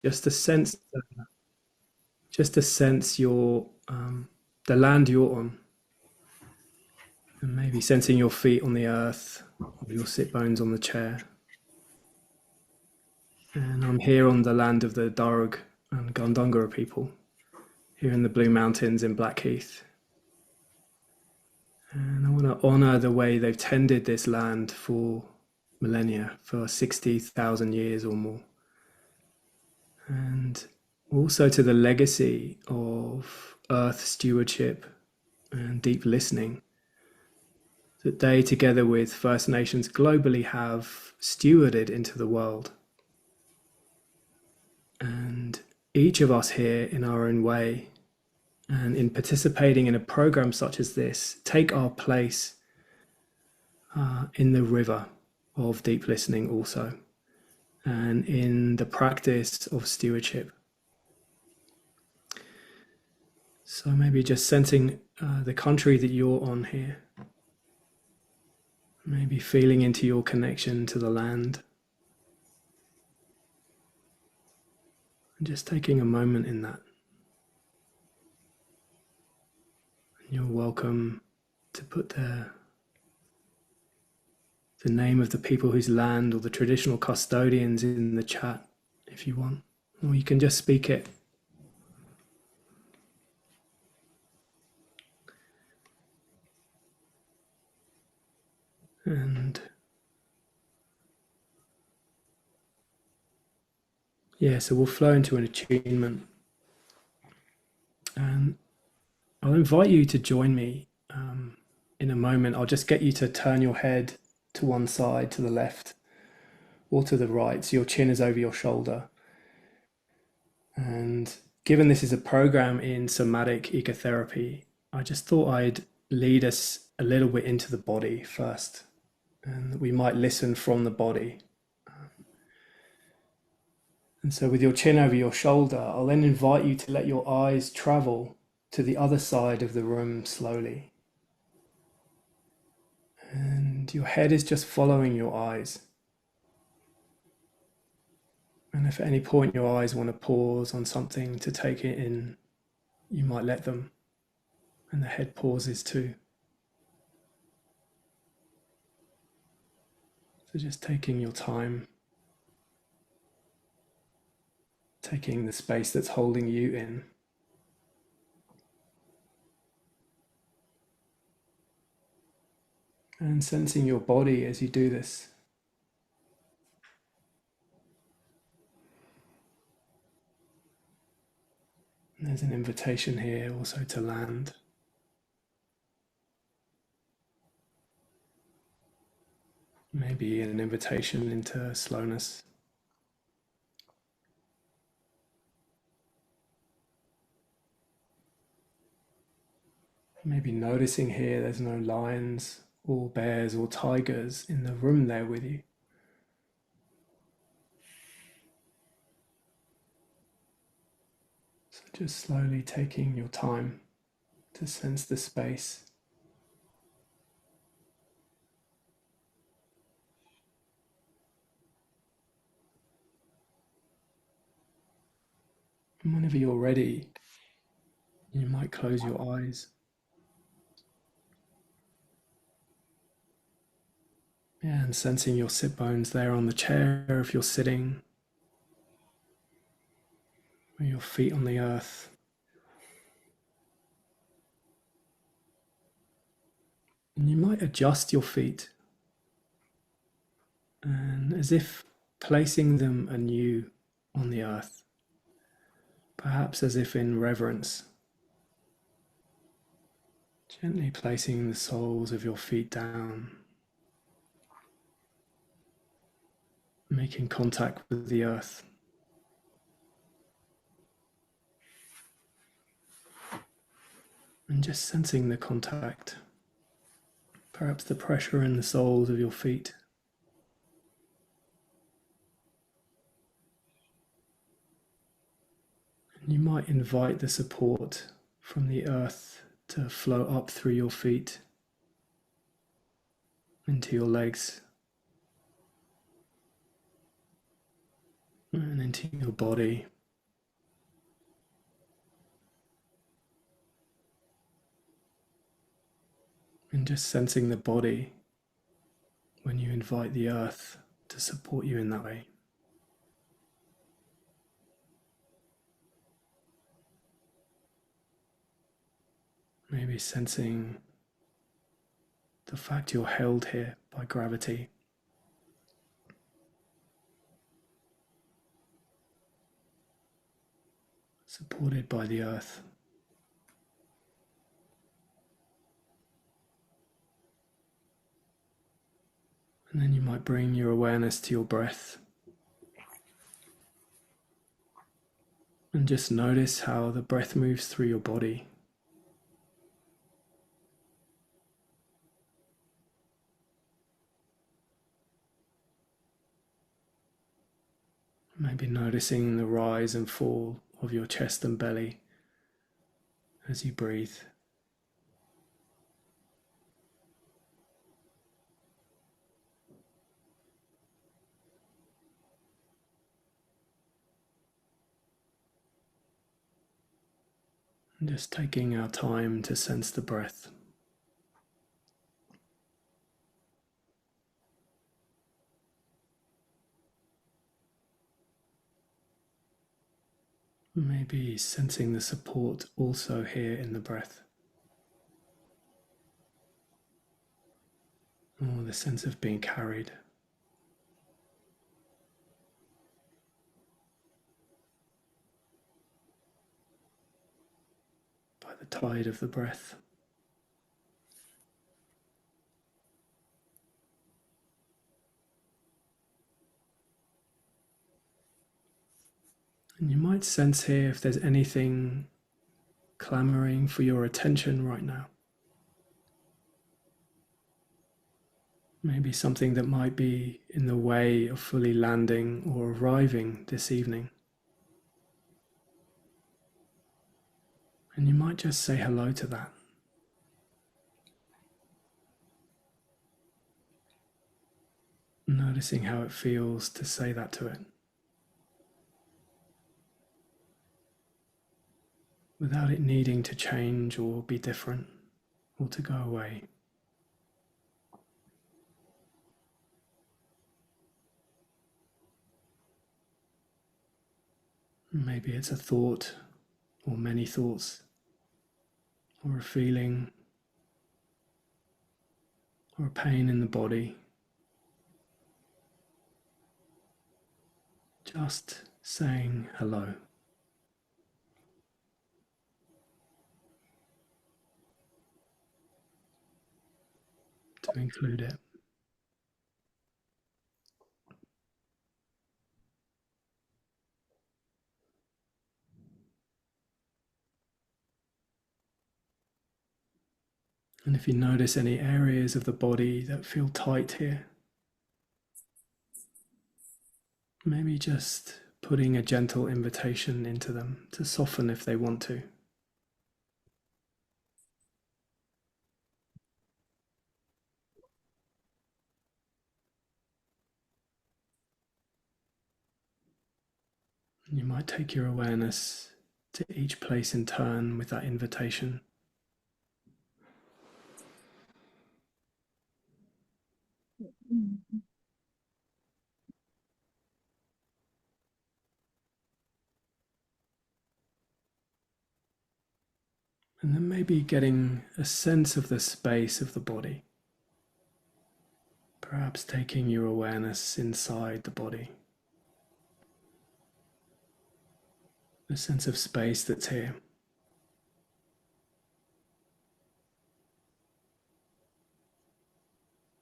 just to sense, just to sense your the land you're on, and maybe sensing your feet on the earth, or your sit bones on the chair. And I'm here on the land of the Darug and Gandangara people, here in the Blue Mountains in Blackheath. And I want to honor the way they've tended this land for millennia, for 60,000 years or more. And also to the legacy of earth stewardship and deep listening that they, together with First Nations globally, have stewarded into the world. And each of us here, in our own way, and in participating in a program such as this, take our place in the river of deep listening also, and in the practice of stewardship. So maybe just sensing the country that you're on here, maybe feeling into your connection to the land, and just taking a moment in that. You're welcome to put the name of the people whose land or the traditional custodians in the chat if you want, or you can just speak it. And yeah, so we'll flow into an attunement, and I'll invite you to join me in a moment. I'll just get you to turn your head to one side, to the left or to the right, so your chin is over your shoulder. And given this is a program in somatic ecotherapy, I just thought I'd lead us a little bit into the body first, and we might listen from the body. And so with your chin over your shoulder, I'll then invite you to let your eyes travel to the other side of the room slowly. And your head is just following your eyes. And if at any point your eyes want to pause on something to take it in, you might let them. And the head pauses too. So just taking your time, taking the space that's holding you in. And sensing your body as you do this. And there's an invitation here also to land. Maybe an invitation into slowness. Maybe noticing here there's no lions or bears or tigers in the room there with you. So just slowly taking your time to sense the space. And whenever you're ready, you might close your eyes. Yeah, and sensing your sit bones there on the chair if you're sitting, or your feet on the earth. And you might adjust your feet, and as if placing them anew on the earth, perhaps as if in reverence. Gently placing the soles of your feet down, making contact with the earth. And just sensing the contact, perhaps the pressure in the soles of your feet. And you might invite the support from the earth to flow up through your feet into your legs. and into your body. And just sensing the body when you invite the earth to support you in that way. Maybe sensing the fact you're held here by gravity. Supported by the earth. And then you might bring your awareness to your breath. And just notice how the breath moves through your body. Maybe noticing the rise and fall of your chest and belly as you breathe. And just taking our time to sense the breath. Maybe sensing the support also here in the breath. Or the sense of being carried by the tide of the breath. And you might sense here if there's anything clamoring for your attention right now. Maybe something that might be in the way of fully landing or arriving this evening. And you might just say hello to that. Noticing how it feels to say that to it. Without it needing to change or be different or to go away. Maybe it's a thought or many thoughts or a feeling or a pain in the body. Just saying hello. To include it. And if you notice any areas of the body that feel tight here, maybe just putting a gentle invitation into them to soften if they want to. You might take your awareness to each place in turn with that invitation. And then maybe getting a sense of the space of the body. Perhaps taking your awareness inside the body. The sense of space that's here.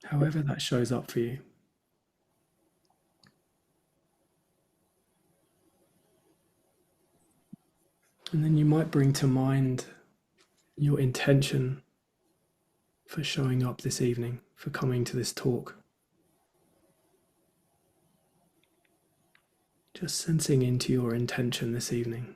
However that shows up for you. And then you might bring to mind your intention for showing up this evening, for coming to this talk. Just sensing into your intention this evening.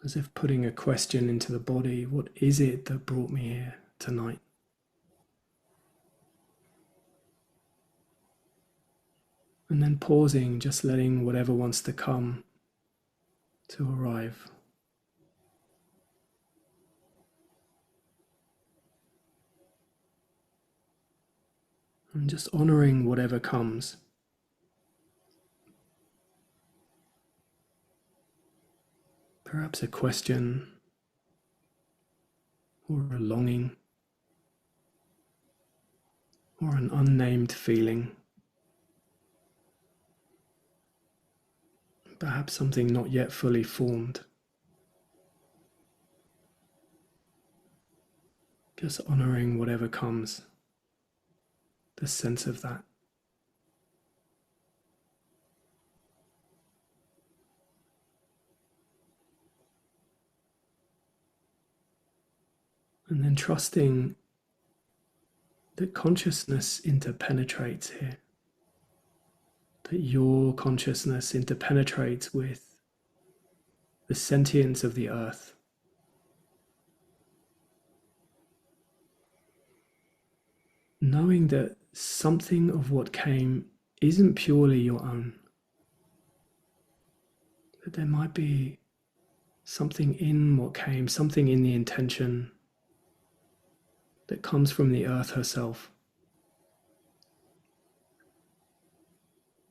As if putting a question into the body, what is it that brought me here tonight? And then pausing, just letting whatever wants to come to arrive. And just honoring whatever comes. Perhaps a question or a longing or an unnamed feeling. Perhaps something not yet fully formed. Just honoring whatever comes, the sense of that. And then trusting that consciousness interpenetrates here, that your consciousness interpenetrates with the sentience of the earth. Knowing that something of what came isn't purely your own, that there might be something in what came, something in the intention that comes from the earth herself.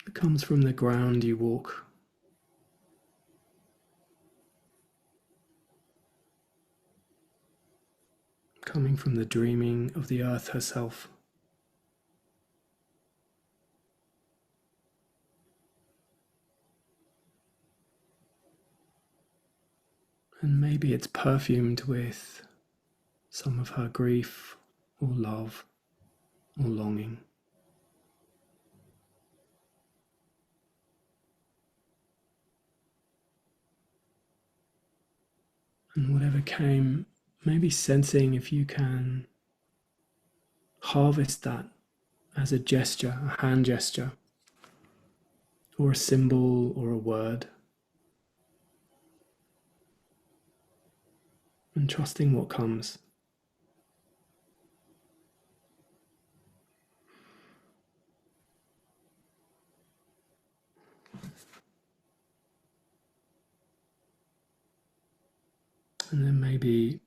It comes from the ground you walk. Coming from the dreaming of the earth herself. And maybe it's perfumed with some of her grief or love or longing. And whatever came, maybe sensing if you can harvest that as a gesture, a hand gesture, or a symbol or a word. And trusting what comes. And then maybe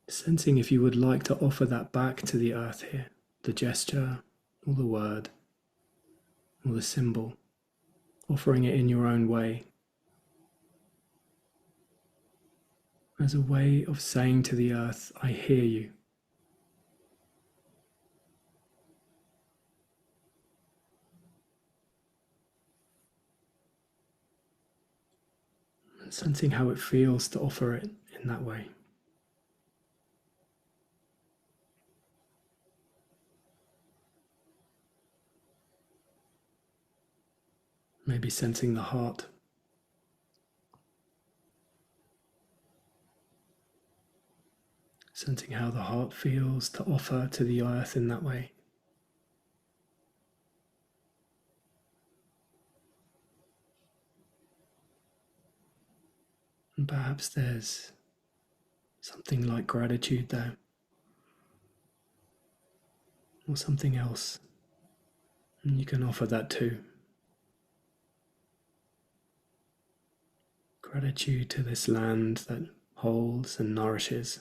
sensing if you would like to offer that back to the earth here, the gesture or the word or the symbol, offering it in your own way, as a way of saying to the earth, I hear you. And sensing how it feels to offer it in that way. Maybe sensing the heart. Sensing how the heart feels to offer to the earth in that way. And perhaps there's something like gratitude there, or something else, and you can offer that too. Gratitude to this land that holds and nourishes.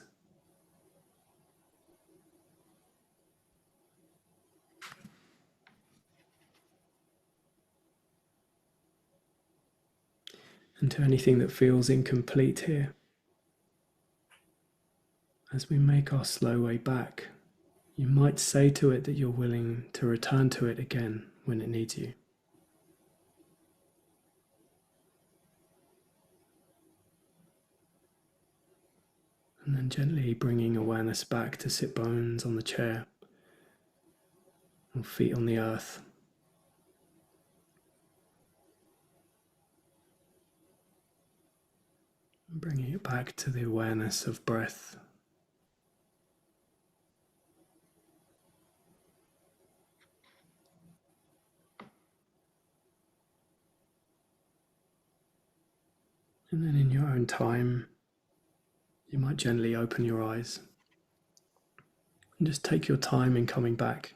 And to anything that feels incomplete here, as we make our slow way back, you might say to it that you're willing to return to it again when it needs you. And then gently bringing awareness back to sit bones on the chair, or feet on the earth. And bringing it back to the awareness of breath. And then in your own time, you might gently open your eyes and just take your time in coming back.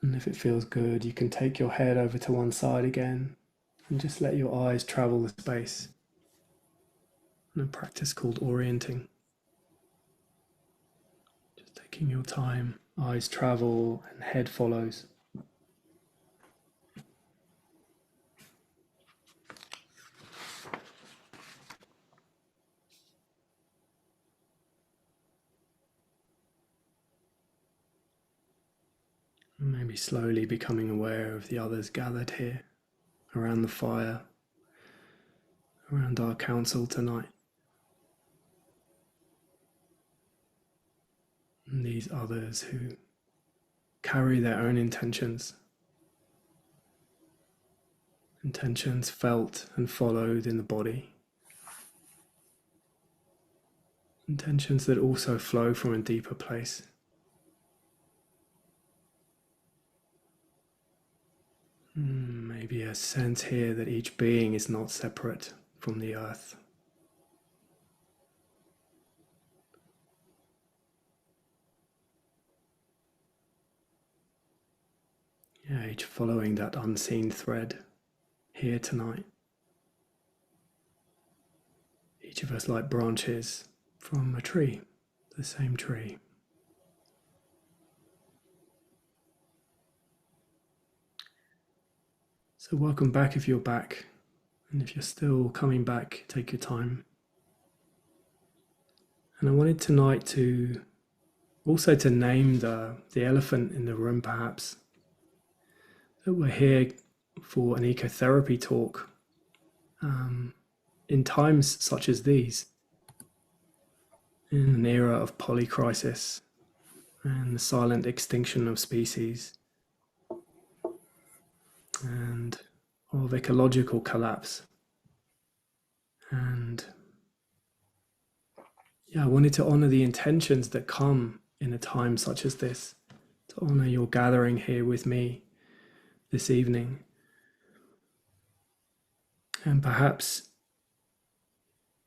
And if it feels good, you can take your head over to one side again and just let your eyes travel the space. In a practice called orienting. Just taking your time, eyes travel and head follows. Maybe slowly becoming aware of the others gathered here around the fire, around our council tonight. And these others who carry their own intentions, intentions felt and followed in the body, intentions that also flow from a deeper place. Maybe a sense here that each being is not separate from the earth. Yeah, each following that unseen thread here tonight. Each of us like branches from a tree, the same tree. So welcome back if you're back, and if you're still coming back, take your time. And I wanted tonight to also to name the elephant in the room, perhaps, that we're here for an ecotherapy talk in times such as these, in an era of polycrisis and the silent extinction of species and of ecological collapse. And yeah, I wanted to honor the intentions that come in a time such as this, to honor your gathering here with me this evening. And perhaps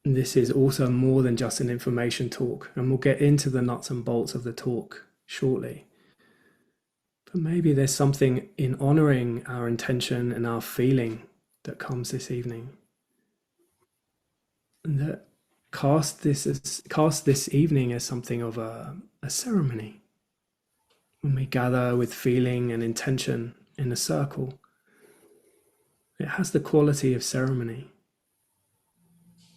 this is also more than just an information talk, and we'll get into the nuts and bolts of the talk shortly. But maybe there's something in honoring our intention and our feeling that comes this evening, and that cast this evening as something of a ceremony. When we gather with feeling and intention in a circle, it has the quality of ceremony.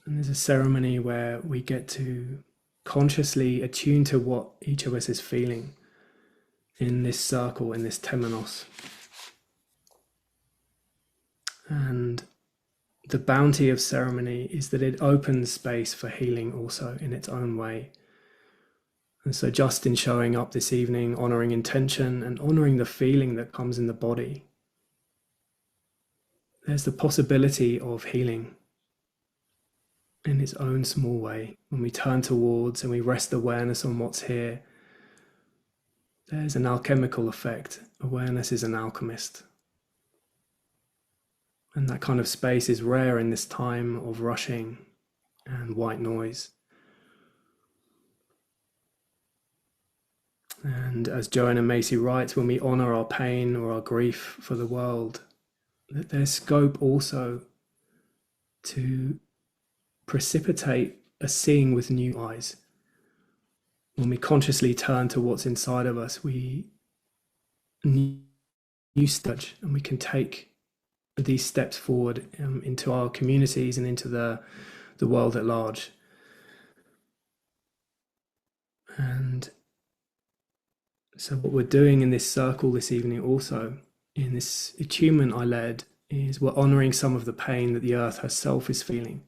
And there's a ceremony where we get to consciously attune to what each of us is feeling in this circle, in this temenos. And the bounty of ceremony is that it opens space for healing also in its own way. And so just in showing up this evening, honoring intention and honoring the feeling that comes in the body, there's the possibility of healing in its own small way. When we turn towards and we rest awareness on what's here, there's an alchemical effect. Awareness is an alchemist. And that kind of space is rare in this time of rushing and white noise. And as Joanna Macy writes, when we honor our pain or our grief for the world, that there's scope also to precipitate a seeing with new eyes. When we consciously turn to what's inside of us, we new steps, and we can take these steps forward into our communities and into the world at large. And so what we're doing in this circle this evening also, in this attunement I led, is we're honoring some of the pain that the earth herself is feeling,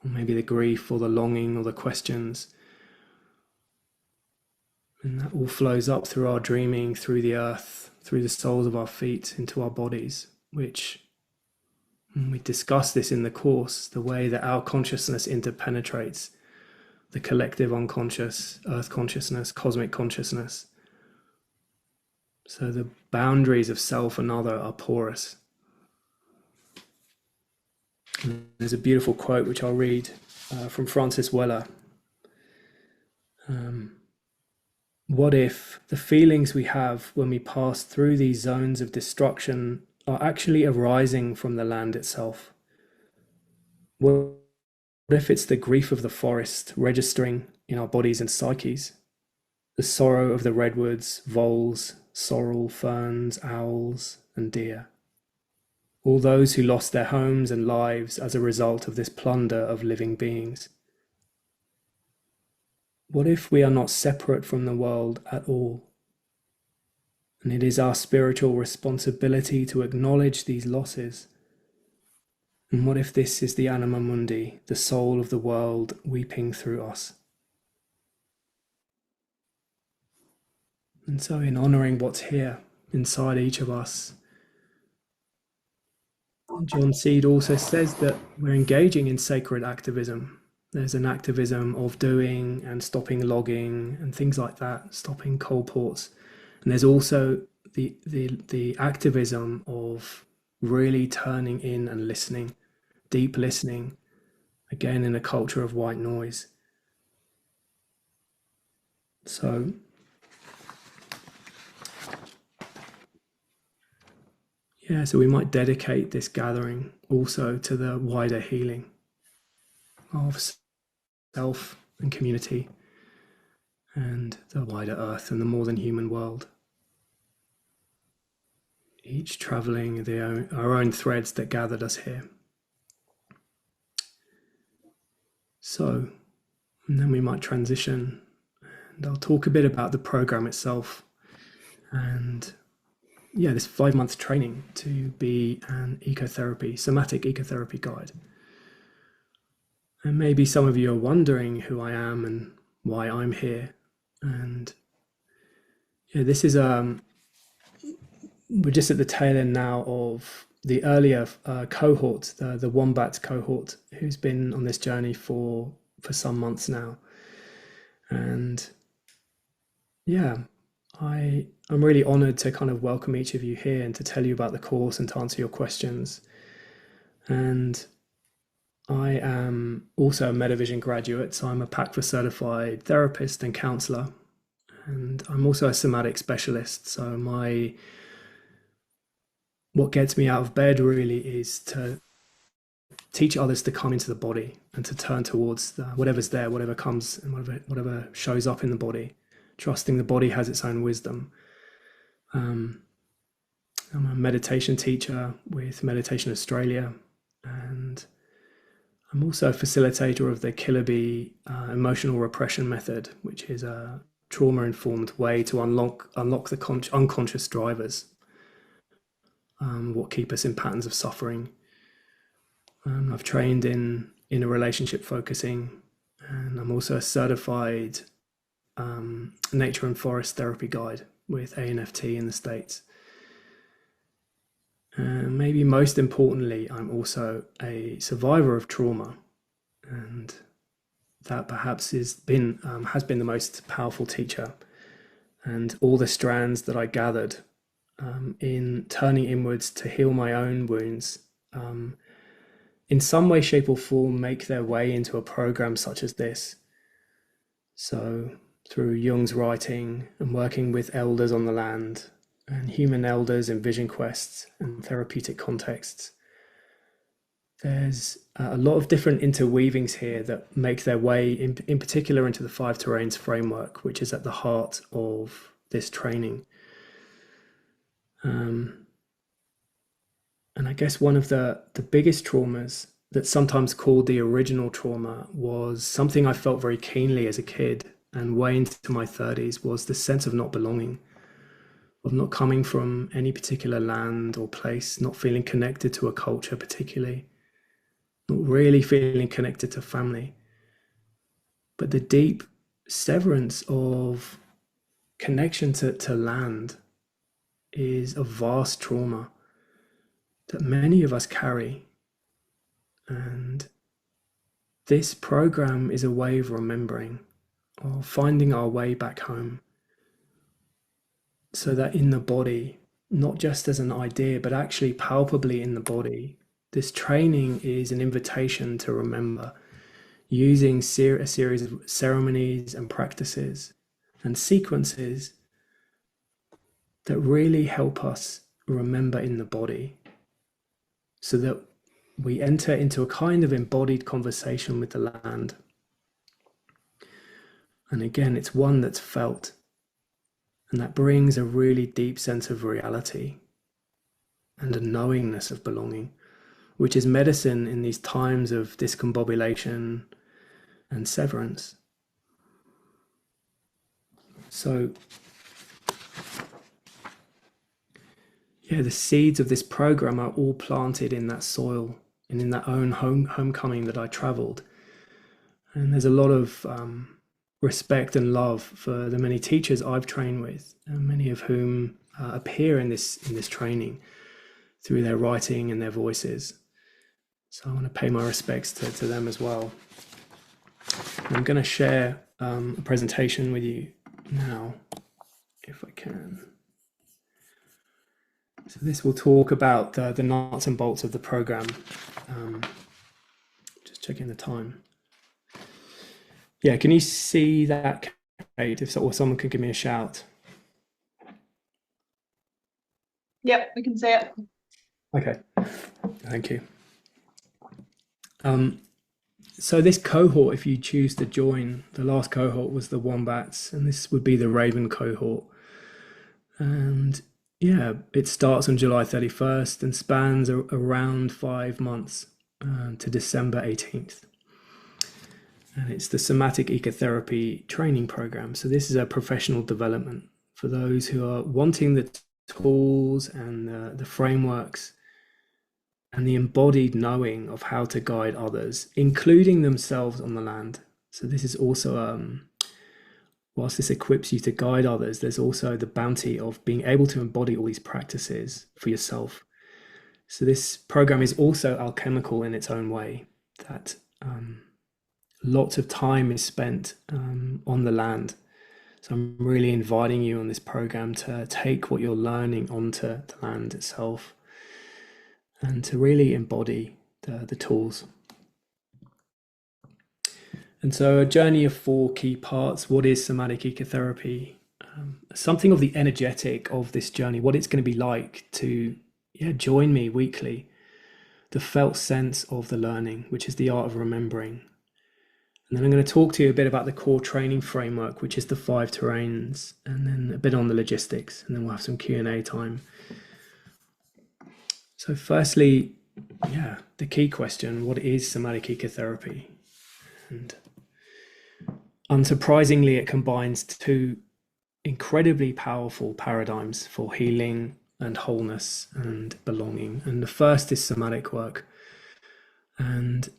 or maybe the grief or the longing or the questions. And that all flows up through our dreaming, through the earth, through the soles of our feet, into our bodies, which, and we discuss this in the course, the way that our consciousness interpenetrates the collective unconscious, earth consciousness, cosmic consciousness. So the boundaries of self and other are porous. And there's a beautiful quote which I'll read from Francis Weller. what if the feelings we have when we pass through these zones of destruction are actually arising from the land itself? What if it's the grief of the forest registering in our bodies and psyches? The sorrow of the redwoods, voles, sorrel, ferns, owls, and deer. All those who lost their homes and lives as a result of this plunder of living beings. What if we are not separate from the world at all? And it is our spiritual responsibility to acknowledge these losses. And what if this is the anima mundi, the soul of the world weeping through us? And so, in honoring what's here inside each of us, John Seed also says that we're engaging in sacred activism. There's an activism of doing and stopping logging and things like that, stopping coal ports. And there's also the activism of really turning in and listening, deep listening, again in a culture of white noise. So yeah, so we might dedicate this gathering also to the wider healing of self and community and the wider earth and the more than human world. Each traveling our own threads that gathered us here. So, and then we might transition, and I'll talk a bit about the program itself and this 5-month training to be an ecotherapy, somatic ecotherapy guide. And maybe some of you are wondering who I am and why I'm here. And this is we're just at the tail end now of the earlier cohort, the wombat cohort, who's been on this journey for some months now. And I'm really honored to kind of welcome each of you here and to tell you about the course and to answer your questions. And I am also a Metavision graduate, so I'm a PACFA certified therapist and counselor. And I'm also a somatic specialist. So what gets me out of bed really is to teach others to come into the body and to turn towards whatever's there, whatever comes and whatever shows up in the body, trusting the body has its own wisdom. I'm a meditation teacher with Meditation Australia, and I'm also a facilitator of the Killer Bee emotional repression method, which is a trauma-informed way to unlock the unconscious drivers, what keep us in patterns of suffering. I've trained in a relationship focusing, and I'm also a certified nature and forest therapy guide with ANFT in the States. And maybe most importantly, I'm also a survivor of trauma, and that perhaps has been the most powerful teacher. And all the strands that I gathered in turning inwards to heal my own wounds, in some way, shape, or form, make their way into a program such as this. So through Jung's writing and working with elders on the land and human elders in vision quests and therapeutic contexts, there's a lot of different interweavings here that make their way in particular into the 5 terrains framework, which is at the heart of this training. And I guess one of the biggest traumas that's sometimes called the original trauma was something I felt very keenly as a kid and way into my 30s, was the sense of not belonging, of not coming from any particular land or place, not feeling connected to a culture particularly, not really feeling connected to family. But the deep severance of connection to land is a vast trauma that many of us carry. And this program is a way of remembering, of finding our way back home, so that in the body, not just as an idea, but actually palpably in the body, this training is an invitation to remember, using a series of ceremonies and practices and sequences that really help us remember in the body, so that we enter into a kind of embodied conversation with the land. And again, it's one that's felt, and that brings a really deep sense of reality and a knowingness of belonging, which is medicine in these times of discombobulation and severance. So, yeah, the seeds of this program are all planted in that soil and in that own homecoming that I traveled. And there's a lot of respect and love for the many teachers I've trained with, many of whom appear in this training through their writing and their voices. So I want to pay my respects to them as well. And I'm going to share a presentation with you now, if I can. So this will talk about the nuts and bolts of the program. Just checking the time. Yeah, can you see that, Kate? Or someone could give me a shout. Yep, we can see it. Okay, thank you. So this cohort, if you choose to join, the last cohort was the wombats, and this would be the raven cohort. And yeah, it starts on July 31st and spans around 5 months to December 18th. And it's the Somatic Ecotherapy training program. So this is a professional development for those who are wanting the tools and the frameworks and the embodied knowing of how to guide others, including themselves on the land. So this is also, whilst this equips you to guide others, there's also the bounty of being able to embody all these practices for yourself. So this program is also alchemical in its own way, that lots of time is spent on the land. So I'm really inviting you on this program to take what you're learning onto the land itself and to really embody the tools. And so a journey of 4 key parts. What is somatic ecotherapy? Something of the energetic of this journey, what it's going to be like to join me weekly. The felt sense of the learning, which is the art of remembering. And then I'm going to talk to you a bit about the core training framework, which is the 5 terrains, and then a bit on the logistics, and then we'll have some Q&A time. So firstly, the key question, what is somatic ecotherapy? And unsurprisingly, it combines 2 incredibly powerful paradigms for healing and wholeness and belonging. And the first is somatic work. And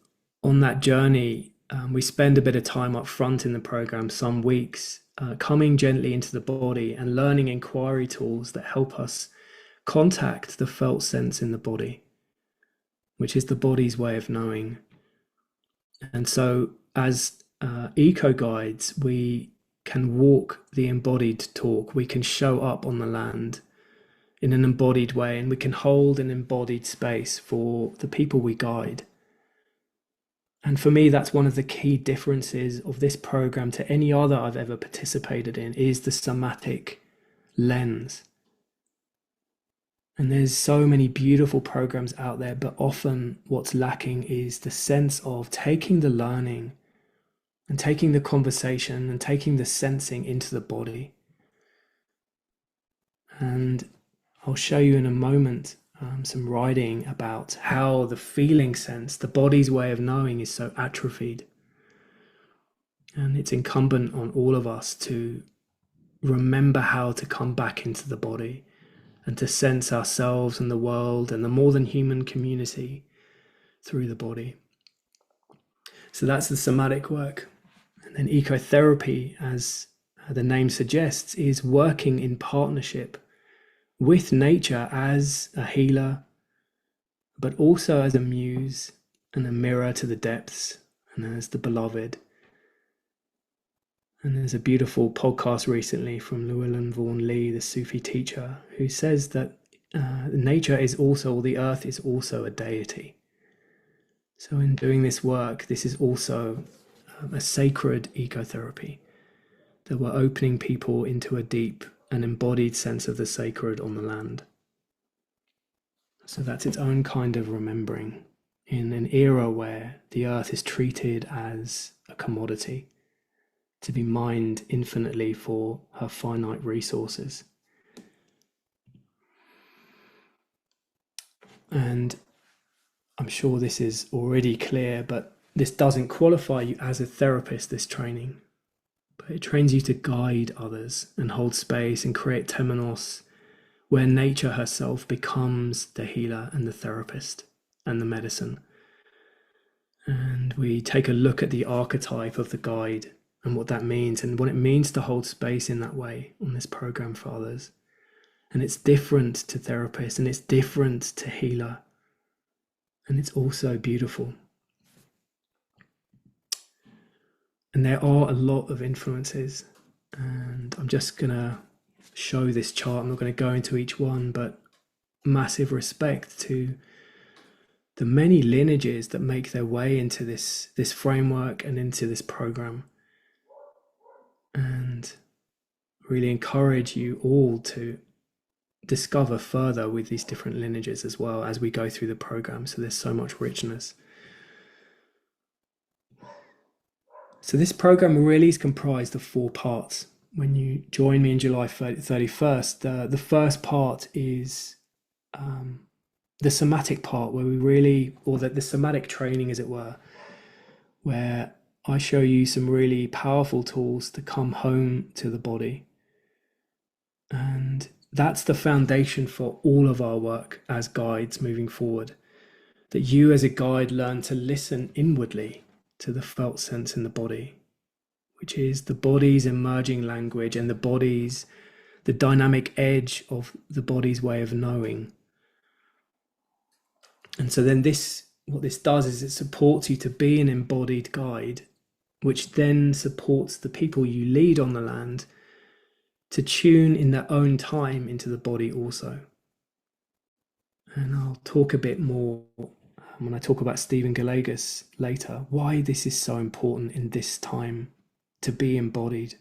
on that journey, we spend a bit of time up front in the program, some weeks, coming gently into the body and learning inquiry tools that help us contact the felt sense in the body, which is the body's way of knowing. And so as eco guides, we can walk the embodied talk. We can show up on the land in an embodied way, and we can hold an embodied space for the people we guide. And for me, that's one of the key differences of this program to any other I've ever participated in, is the somatic lens. And there's so many beautiful programs out there, but often what's lacking is the sense of taking the learning and taking the conversation and taking the sensing into the body. And I'll show you in a moment some writing about how the feeling sense, the body's way of knowing, is so atrophied. And it's incumbent on all of us to remember how to come back into the body and to sense ourselves and the world and the more than human community through the body. So that's the somatic work. And then ecotherapy, as the name suggests, is working in partnership with nature as a healer, but also as a muse and a mirror to the depths and as the beloved. And there's a beautiful podcast recently from Llewellyn Vaughan Lee, the Sufi teacher, who says that nature is also, or the earth is also, a deity. So in doing this work, this is also a sacred ecotherapy. that we're opening people into a deep and embodied sense of the sacred on the land. So that's its own kind of remembering in an era where the earth is treated as a commodity to be mined infinitely for her finite resources. And I'm sure this is already clear, but this doesn't qualify you as a therapist, this training. But it trains you to guide others and hold space and create temenos where nature herself becomes the healer and the therapist and the medicine. And we take a look at the archetype of the guide and what that means and what it means to hold space in that way on this program for others. And it's different to therapist and it's different to healer. And it's also beautiful. And there are a lot of influences. And I'm just going to show this chart. I'm not going to go into each one, but massive respect to the many lineages that make their way into this framework and into this program. And really encourage you all to discover further with these different lineages as well as we go through the program. So there's so much richness. So this program really is comprised of 4 parts. When you join me in July 31st, the first part is the somatic part, where we really, or the somatic training as it were, where I show you some really powerful tools to come home to the body. And that's the foundation for all of our work as guides moving forward. That you as a guide learn to listen inwardly to the felt sense in the body, which is the body's emerging language and the dynamic edge of the body's way of knowing. And so then what this does is it supports you to be an embodied guide, which then supports the people you lead on the land to tune in their own time into the body also. And I'll talk a bit more when I talk about Stephen Gallagher's later, why this is so important in this time to be embodied.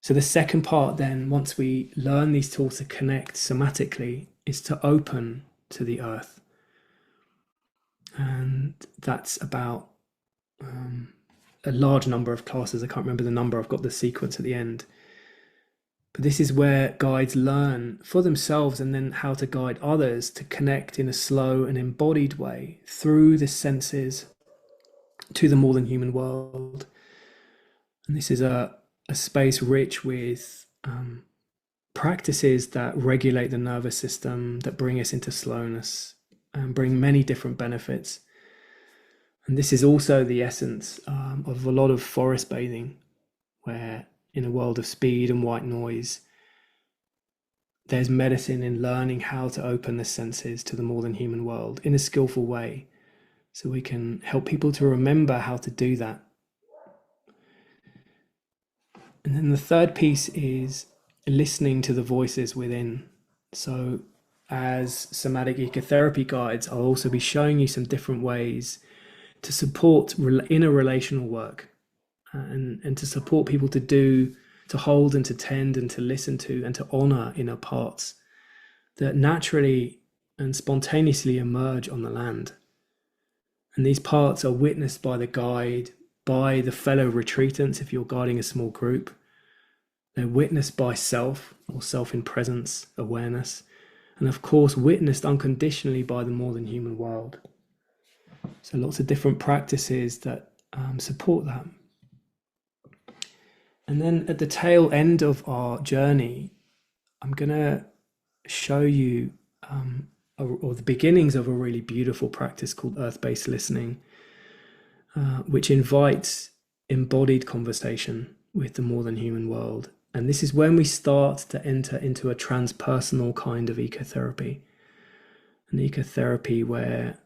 So the second part then, once we learn these tools to connect somatically, is to open to the earth. And that's about a large number of classes. I can't remember the number. I've got the sequence at the end. But this is where guides learn for themselves and then how to guide others to connect in a slow and embodied way through the senses to the more than human world. And this is a space rich with practices that regulate the nervous system, that bring us into slowness and bring many different benefits. And this is also the essence of a lot of forest bathing, where in a world of speed and white noise, there's medicine in learning how to open the senses to the more than human world in a skillful way, so we can help people to remember how to do that. And then the third piece is listening to the voices within. So as somatic ecotherapy guides, I'll also be showing you some different ways to support inner relational work and to support people to hold and to tend and to listen to and to honor inner parts that naturally and spontaneously emerge on the land. And these parts are witnessed by the guide, by the fellow retreatants if you're guiding a small group. They're witnessed by self or self in presence awareness, and of course witnessed unconditionally by the more than human world. So lots of different practices that support that. And then at the tail end of our journey, I'm going to show you or the beginnings of a really beautiful practice called earth-based listening, which invites embodied conversation with the more than human world. And this is when we start to enter into a transpersonal kind of ecotherapy, an ecotherapy where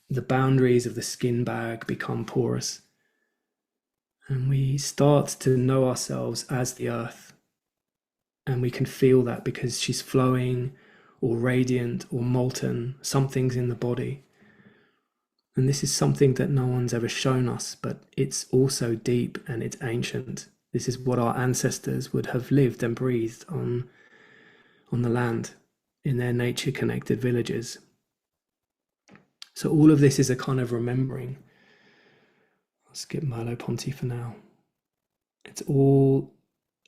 the boundaries of the skin bag become porous. And we start to know ourselves as the earth. And we can feel that because she's flowing or radiant or molten, something's in the body. And this is something that no one's ever shown us, but it's also deep and it's ancient. This is what our ancestors would have lived and breathed on the land in their nature-connected villages. So all of this is a kind of remembering. I'll skip Merleau-Ponty for now. It's all,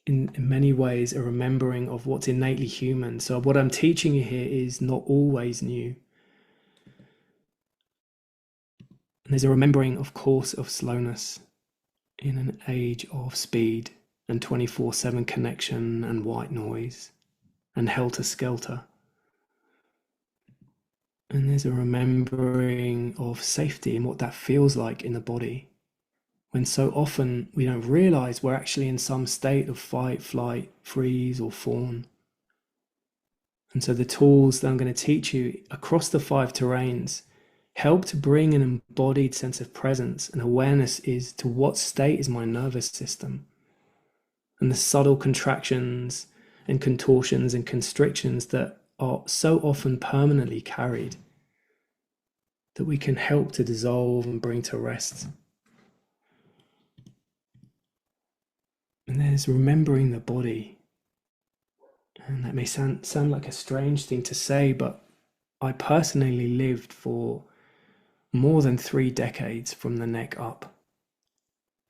in many ways, a remembering of what's innately human. So what I'm teaching you here is not always new. And there's a remembering, of course, of slowness in an age of speed and 24/7 connection and white noise and helter-skelter. And there's a remembering of safety and what that feels like in the body, when so often we don't realize we're actually in some state of fight, flight, freeze, or fawn. And so the tools that I'm going to teach you across the 5 terrains help to bring an embodied sense of presence and awareness is to what state is my nervous system, and the subtle contractions and contortions and constrictions that are so often permanently carried, that we can help to dissolve and bring to rest. And there's remembering the body. And that may sound like a strange thing to say, but I personally lived for more than 3 decades from the neck up,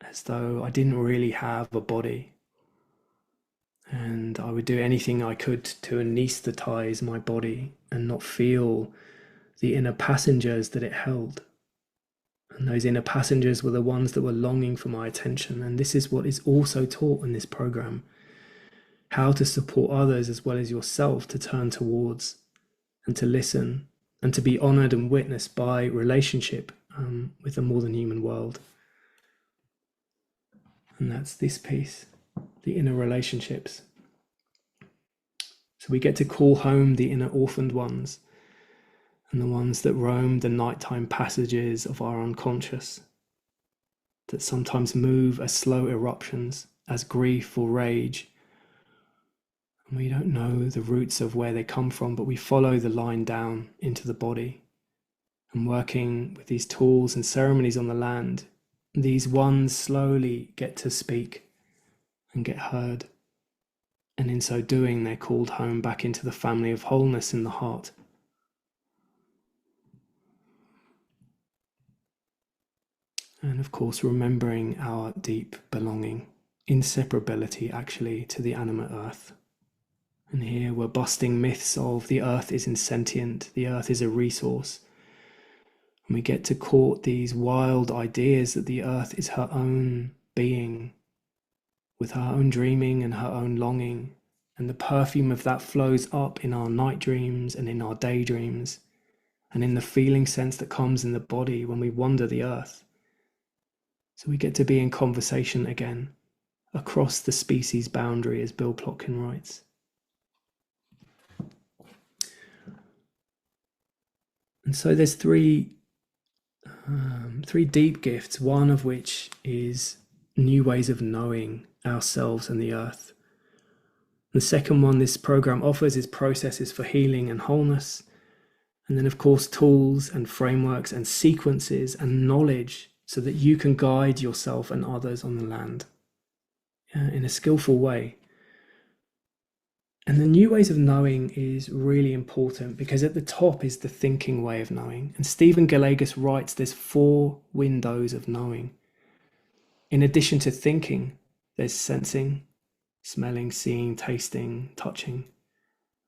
as though I didn't really have a body. And I would do anything I could to anesthetize my body and not feel the inner passengers that it held. And those inner passengers were the ones that were longing for my attention. And this is what is also taught in this program: how to support others as well as yourself to turn towards and to listen and to be honored and witnessed by relationship with the more than human world. And that's this piece, the inner relationships. So we get to call home the inner orphaned ones and the ones that roam the nighttime passages of our unconscious, that sometimes move as slow eruptions, as grief or rage. And we don't know the roots of where they come from, but we follow the line down into the body. And working with these tools and ceremonies on the land, these ones slowly get to speak and get heard. And in so doing, they're called home back into the family of wholeness in the heart. And of course, remembering our deep belonging, inseparability actually to the animate earth. And here we're busting myths of the earth is insentient, the earth is a resource. And we get to court these wild ideas that the earth is her own being, with her own dreaming and her own longing. And the perfume of that flows up in our night dreams and in our daydreams, and in the feeling sense that comes in the body when we wander the earth. So we get to be in conversation again, across the species boundary, as Bill Plotkin writes. And so there's three deep gifts, one of which is new ways of knowing ourselves and the earth. The second one this program offers is processes for healing and wholeness. And then, of course, tools and frameworks and sequences and knowledge so that you can guide yourself and others on the land in a skillful way. And the new ways of knowing is really important because at the top is the thinking way of knowing. And Stephen Gallagher writes there's 4 windows of knowing. In addition to thinking, there's sensing, smelling, seeing, tasting, touching.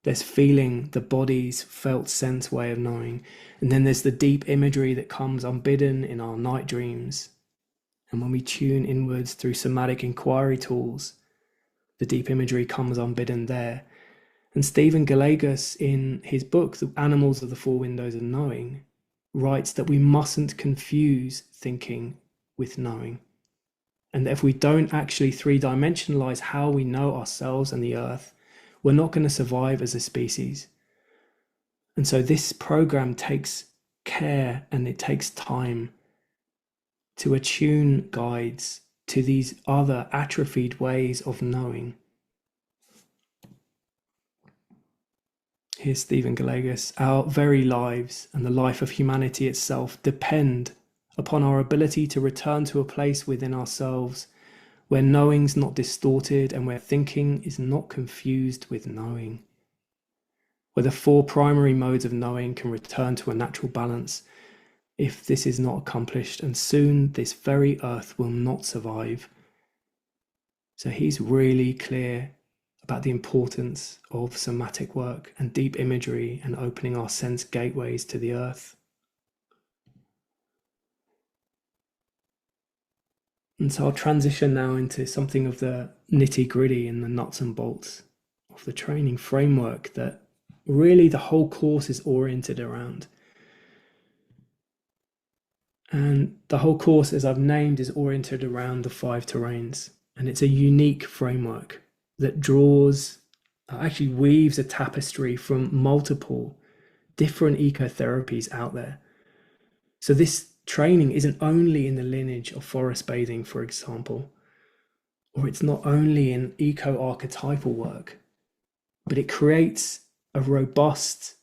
There's feeling, the body's felt sense way of knowing. And then there's the deep imagery that comes unbidden in our night dreams. And when we tune inwards through somatic inquiry tools, the deep imagery comes unbidden there. And Stephen Gallagher, in his book, The Animals of the 4 Windows of Knowing, writes that we mustn't confuse thinking with knowing. And that if we don't actually 3-dimensionalize how we know ourselves and the earth, we're not going to survive as a species. And so this program takes care and it takes time to attune guides to these other atrophied ways of knowing. Here's Stephen Gallagher. Our very lives and the life of humanity itself depend upon our ability to return to a place within ourselves where knowing's not distorted and where thinking is not confused with knowing. Where the four primary modes of knowing can return to a natural balance. If this is not accomplished, and soon this very earth will not survive. So he's really clear about the importance of somatic work and deep imagery and opening our sense gateways to the earth. And so I'll transition now into something of the nitty-gritty and the nuts and bolts of the training framework that really the whole course is oriented around. And the whole course, as I've named, is oriented around the 5 terrains. And it's a unique framework that draws, actually weaves a tapestry from multiple different ecotherapies out there. So this training isn't only in the lineage of forest bathing, for example, or it's not only in eco-archetypal work, but it creates a robust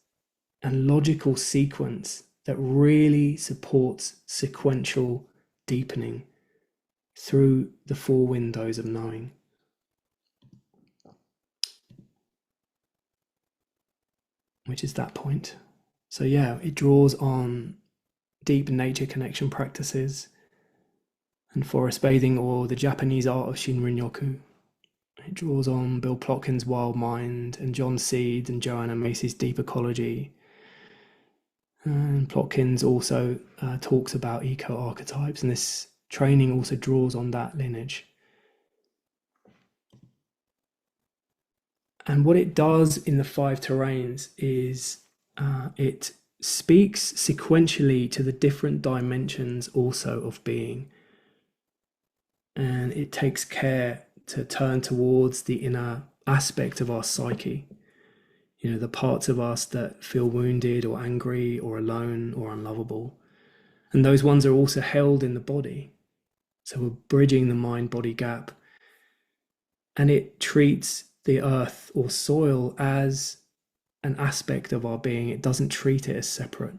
and logical sequence that really supports sequential deepening through the 4 windows of knowing. Which is that point. So yeah, it draws on deep nature connection practices and forest bathing, or the Japanese art of Shinrin-yoku. It draws on Bill Plotkin's Wild Mind and John Seed and Joanna Macy's Deep Ecology. And Plotkin's also talks about eco-archetypes, and this training also draws on that lineage. And what it does in the 5 terrains is it speaks sequentially to the different dimensions also of being. And it takes care to turn towards the inner aspect of our psyche. You know, the parts of us that feel wounded or angry or alone or unlovable. And those ones are also held in the body. So we're bridging the mind-body gap. And it treats the earth or soil as an aspect of our being. It doesn't treat it as separate.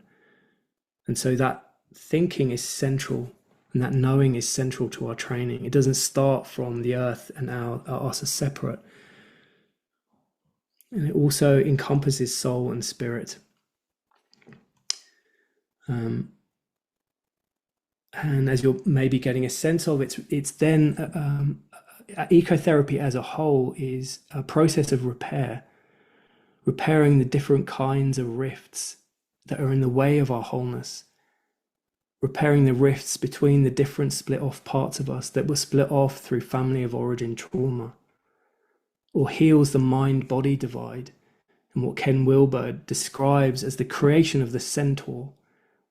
And so that thinking is central, and that knowing is central to our training. It doesn't start from the earth and us as separate. And it also encompasses soul and spirit. And as you're maybe getting a sense of, it's then ecotherapy as a whole is a process of repairing the different kinds of rifts that are in the way of our wholeness, repairing the rifts between the different split off parts of us that were split off through family of origin trauma, or heals the mind-body divide and what Ken Wilber describes as the creation of the centaur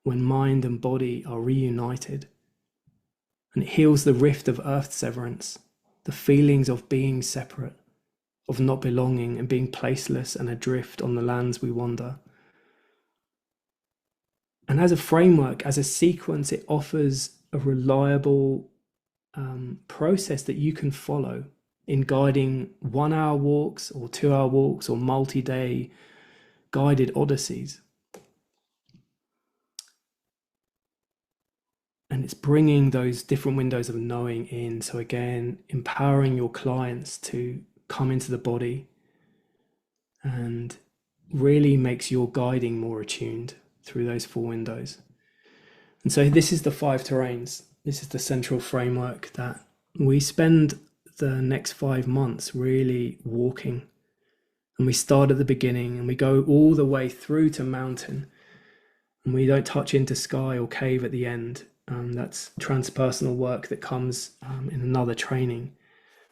when mind and body are reunited. And it heals the rift of earth severance, the feelings of being separate, of not belonging and being placeless and adrift on the lands we wander. And as a framework, as a sequence, it offers a reliable process that you can follow in guiding 1-hour walks or 2-hour walks or multi-day guided odysseys. And it's bringing those different windows of knowing in. So again, empowering your clients to come into the body and really makes your guiding more attuned through those 4 windows. And so this is the 5 terrains. This is the central framework that we spend the next 5 months really walking. And we start at the beginning and we go all the way through to mountain. And we don't touch into sky or cave at the end. That's transpersonal work that comes in another training.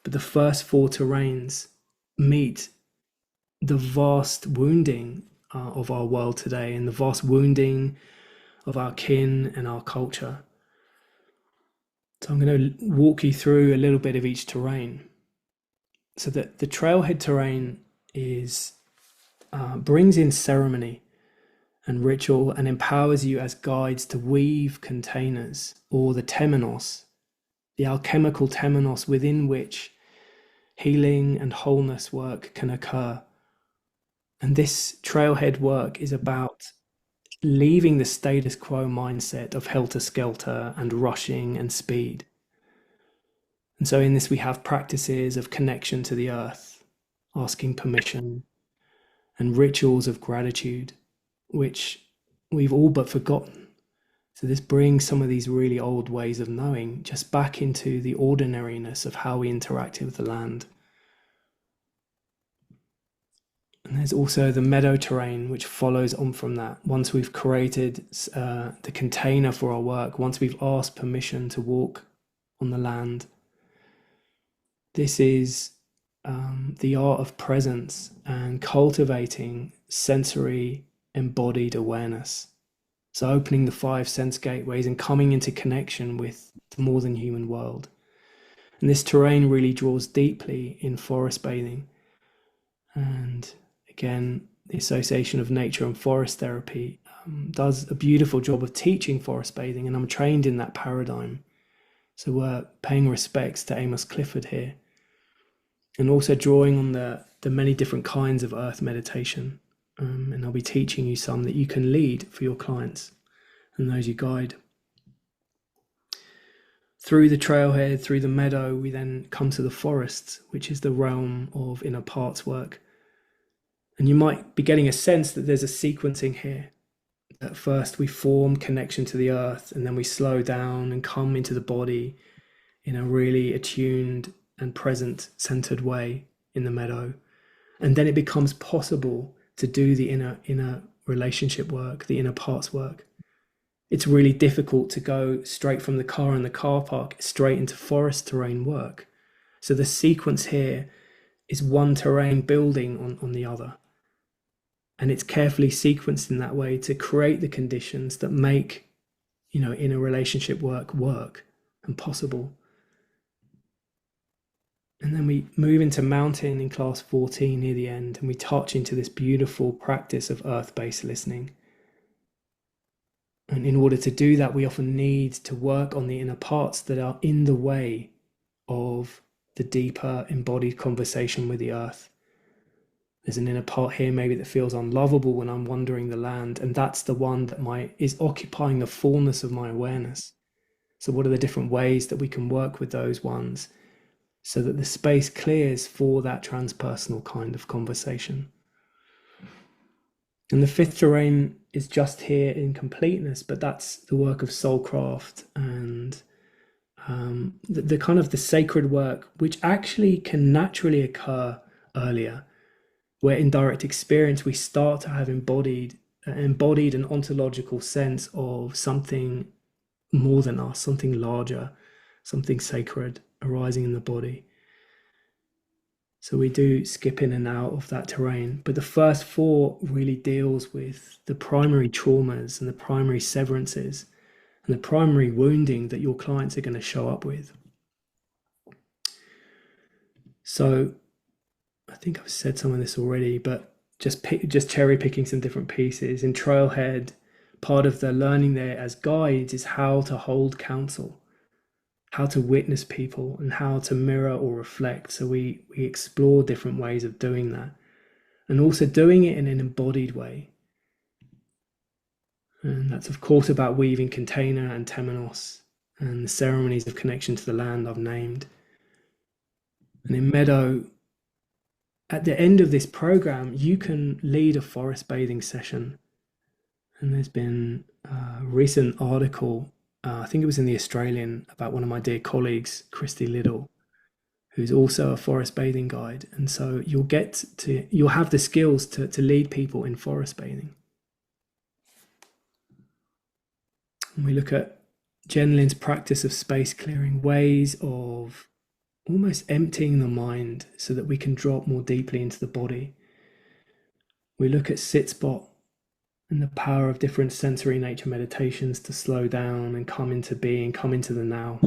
But the first 4 terrains meet the vast wounding of our world today and the vast wounding of our kin and our culture. So I'm going to walk you through a little bit of each terrain. So that the trailhead terrain is brings in ceremony and ritual and empowers you as guides to weave containers, or the temenos, the alchemical temenos within which healing and wholeness work can occur. And this trailhead work is about leaving the status quo mindset of helter-skelter and rushing and speed. And so in this, we have practices of connection to the earth, asking permission, and rituals of gratitude, which we've all but forgotten. So this brings some of these really old ways of knowing just back into the ordinariness of how we interact with the land. And there's also the meadow terrain, which follows on from that. Once we've created the container for our work, once we've asked permission to walk on the land, this is the art of presence and cultivating sensory embodied awareness. So opening the 5 sense gateways and coming into connection with the more than human world. And this terrain really draws deeply in forest bathing. And again, the Association of Nature and Forest Therapy does a beautiful job of teaching forest bathing, and I'm trained in that paradigm. So we're paying respects to Amos Clifford here, and also drawing on the many different kinds of earth meditation. And I'll be teaching you some that you can lead for your clients and those you guide. Through the trailhead, through the meadow, we then come to the forest, which is the realm of inner parts work. And you might be getting a sense that there's a sequencing here. At first we form connection to the earth, and then we slow down and come into the body in a really attuned and present centered way in the meadow. And then it becomes possible to do the inner relationship work, the inner parts work. It's really difficult to go straight from the car in the car park straight into forest terrain work. So the sequence here is one terrain building on the other. And it's carefully sequenced in that way to create the conditions that make, inner relationship work and possible. And then we move into mountain in class 14 near the end, and we touch into this beautiful practice of earth-based listening. And in order to do that, we often need to work on the inner parts that are in the way of the deeper embodied conversation with the earth. There's an inner part here maybe that feels unlovable when I'm wandering the land, and that's the one that is occupying the fullness of my awareness. So what are the different ways that we can work with those ones so that the space clears for that transpersonal kind of conversation? And the 5th terrain is just here in completeness, but that's the work of soulcraft and the kind of the sacred work, which actually can naturally occur earlier, where in direct experience we start to have embodied an ontological sense of something more than us, something larger, something sacred arising in the body. So we do skip in and out of that terrain, but the first 4 really deals with the primary traumas and the primary severances and the primary wounding that your clients are going to show up with. So I think I've said some of this already, but just cherry picking some different pieces. In Trailhead, part of the learning there as guides is how to hold counsel, how to witness people, and how to mirror or reflect. So we explore different ways of doing that, and also doing it in an embodied way. And that's of course about weaving container and temenos and the ceremonies of connection to the land I've named. And in Meadow, at the end of this program, you can lead a forest bathing session. And there's been a recent article, I think it was in the Australian, about one of my dear colleagues, Christy Liddell, who's also a forest bathing guide. And so you'll have the skills to lead people in forest bathing. And we look at Jen Lin's practice of space clearing, ways of almost emptying the mind so that we can drop more deeply into the body. We look at sit spot and the power of different sensory nature meditations to slow down and come into being, come into the now.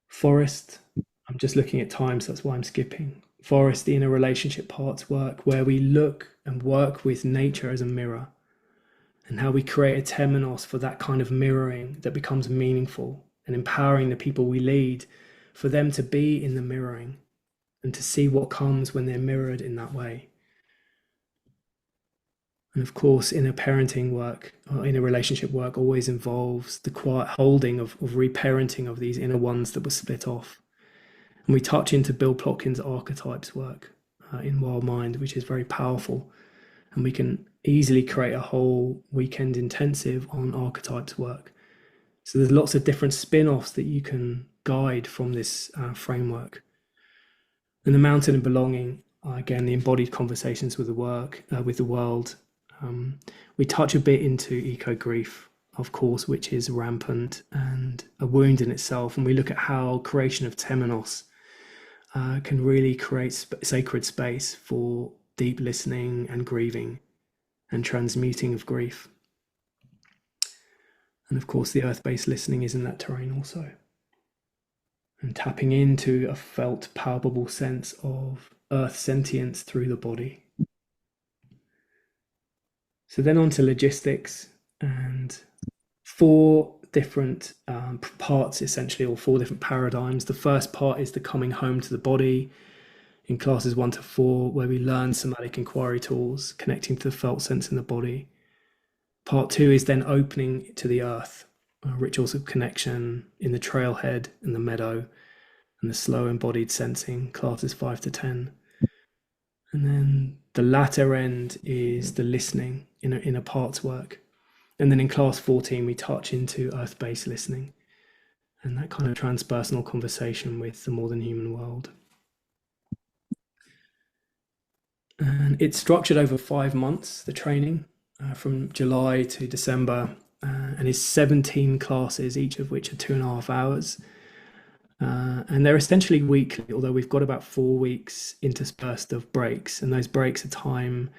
Forest, I'm just looking at time, so that's why I'm skipping. Forest, the inner relationship parts work, where we look and work with nature as a mirror, and how we create a temenos for that kind of mirroring that becomes meaningful, and empowering the people we lead for them to be in the mirroring and to see what comes when they're mirrored in that way. And of course, in a parenting work or in a relationship work always involves the quiet holding of reparenting of these inner ones that were split off. And we touch into Bill Plotkin's archetypes work in Wild Mind, which is very powerful. And we can easily create a whole weekend intensive on archetypes work. So there's lots of different spin-offs that you can guide from this framework. And the mountain and belonging, again, the embodied conversations with the work, with the world. We touch a bit into eco-grief, of course, which is rampant and a wound in itself. And we look at how creation of temenos can really create sacred space for deep listening and grieving and transmuting of grief. And of course, the earth-based listening is in that terrain also. And tapping into a felt, palpable sense of earth sentience through the body. So then on to logistics, and 4 different parts, essentially, or 4 different paradigms. The first part is the coming home to the body in classes 1 to 4, where we learn somatic inquiry tools, connecting to the felt sense in the body. Part 2 is then opening to the earth, rituals of connection in the trailhead and the meadow, and the slow embodied sensing, classes 5 to 10. And then the latter end is the listening in a parts work. And then in class 14, we touch into earth-based listening and that kind of transpersonal conversation with the more than human world. And it's structured over 5 months, the training, from July to December, and is 17 classes, each of which are 2.5 hours. And they're essentially weekly, although we've got about 4 weeks interspersed of breaks, and those breaks are time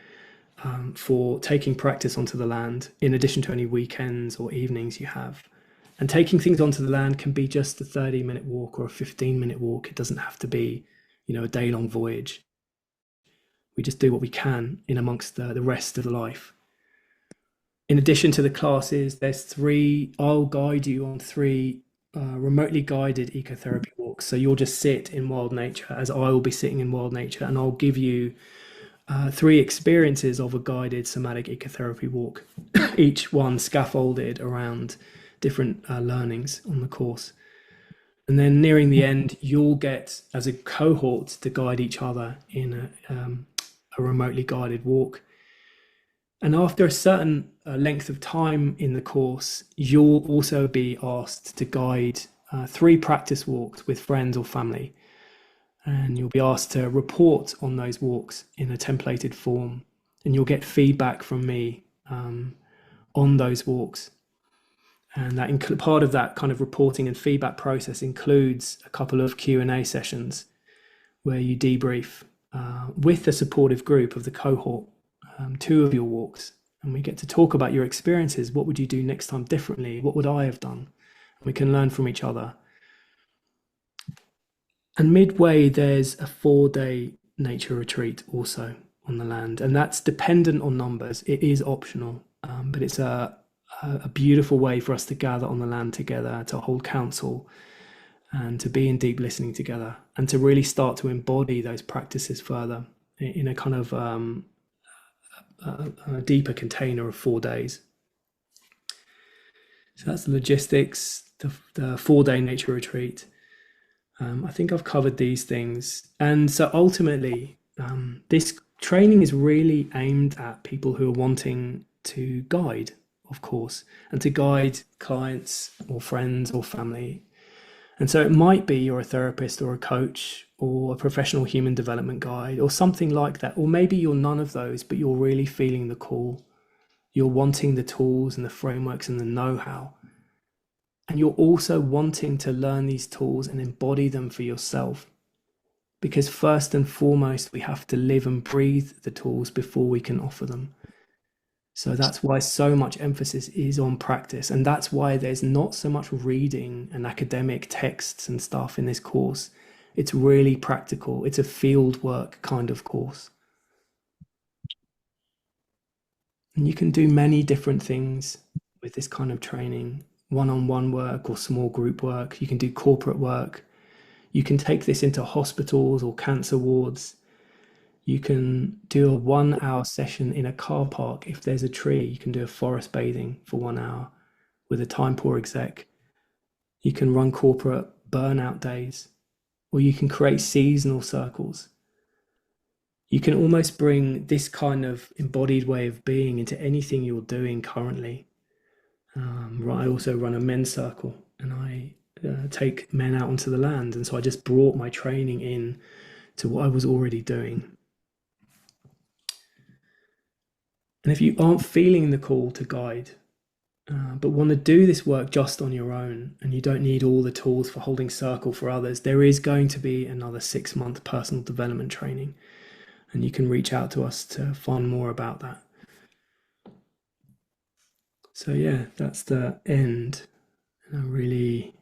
for taking practice onto the land, in addition to any weekends or evenings you have. And taking things onto the land can be just a 30-minute walk or a 15-minute walk. It doesn't have to be, a day-long voyage. We just do what we can in amongst the rest of life. In addition to the classes, I'll guide you on 3 remotely guided ecotherapy walks. So you'll just sit in wild nature as I will be sitting in wild nature, and I'll give you 3 experiences of a guided somatic ecotherapy walk, each one scaffolded around different learnings on the course. And then nearing the end, you'll get, as a cohort, to guide each other in a remotely guided walk. And after a certain length of time in the course, you'll also be asked to guide 3 practice walks with friends or family. And you'll be asked to report on those walks in a templated form. And you'll get feedback from me on those walks. And that part of that kind of reporting and feedback process includes a couple of Q&A sessions where you debrief with the supportive group of the cohort 2 of your walks, and we get to talk about your experiences. What would you do next time differently? What would I have done? We can learn from each other. And midway, there's a 4-day nature retreat also on the land, and that's dependent on numbers. It is optional, but it's a beautiful way for us to gather on the land together, to hold counsel, and to be in deep listening together, and to really start to embody those practices further in a kind of a deeper container of 4 days. So that's the logistics, the 4-day nature retreat. I think I've covered these things. And so ultimately, this training is really aimed at people who are wanting to guide, of course, and to guide clients or friends or family. And so it might be you're a therapist or a coach or a professional human development guide or something like that. Or maybe you're none of those, but you're really feeling the call. You're wanting the tools and the frameworks and the know-how. And you're also wanting to learn these tools and embody them for yourself. Because first and foremost, we have to live and breathe the tools before we can offer them. So that's why so much emphasis is on practice. And that's why there's not so much reading and academic texts and stuff in this course. It's really practical. It's a field work kind of course. And you can do many different things with this kind of training. One-on-one work or small group work. You can do corporate work. You can take this into hospitals or cancer wards. You can do a 1 hour session in a car park. If there's a tree, you can do a forest bathing for 1 hour with a time poor exec. You can run corporate burnout days, or you can create seasonal circles. You can almost bring this kind of embodied way of being into anything you're doing currently. I also run a men's circle, and I take men out onto the land. And so I just brought my training in to what I was already doing. And if you aren't feeling the call to guide, but want to do this work just on your own, and you don't need all the tools for holding circle for others, there is going to be another 6-month personal development training, and you can reach out to us to find more about that. So yeah, that's the end. And I'm really,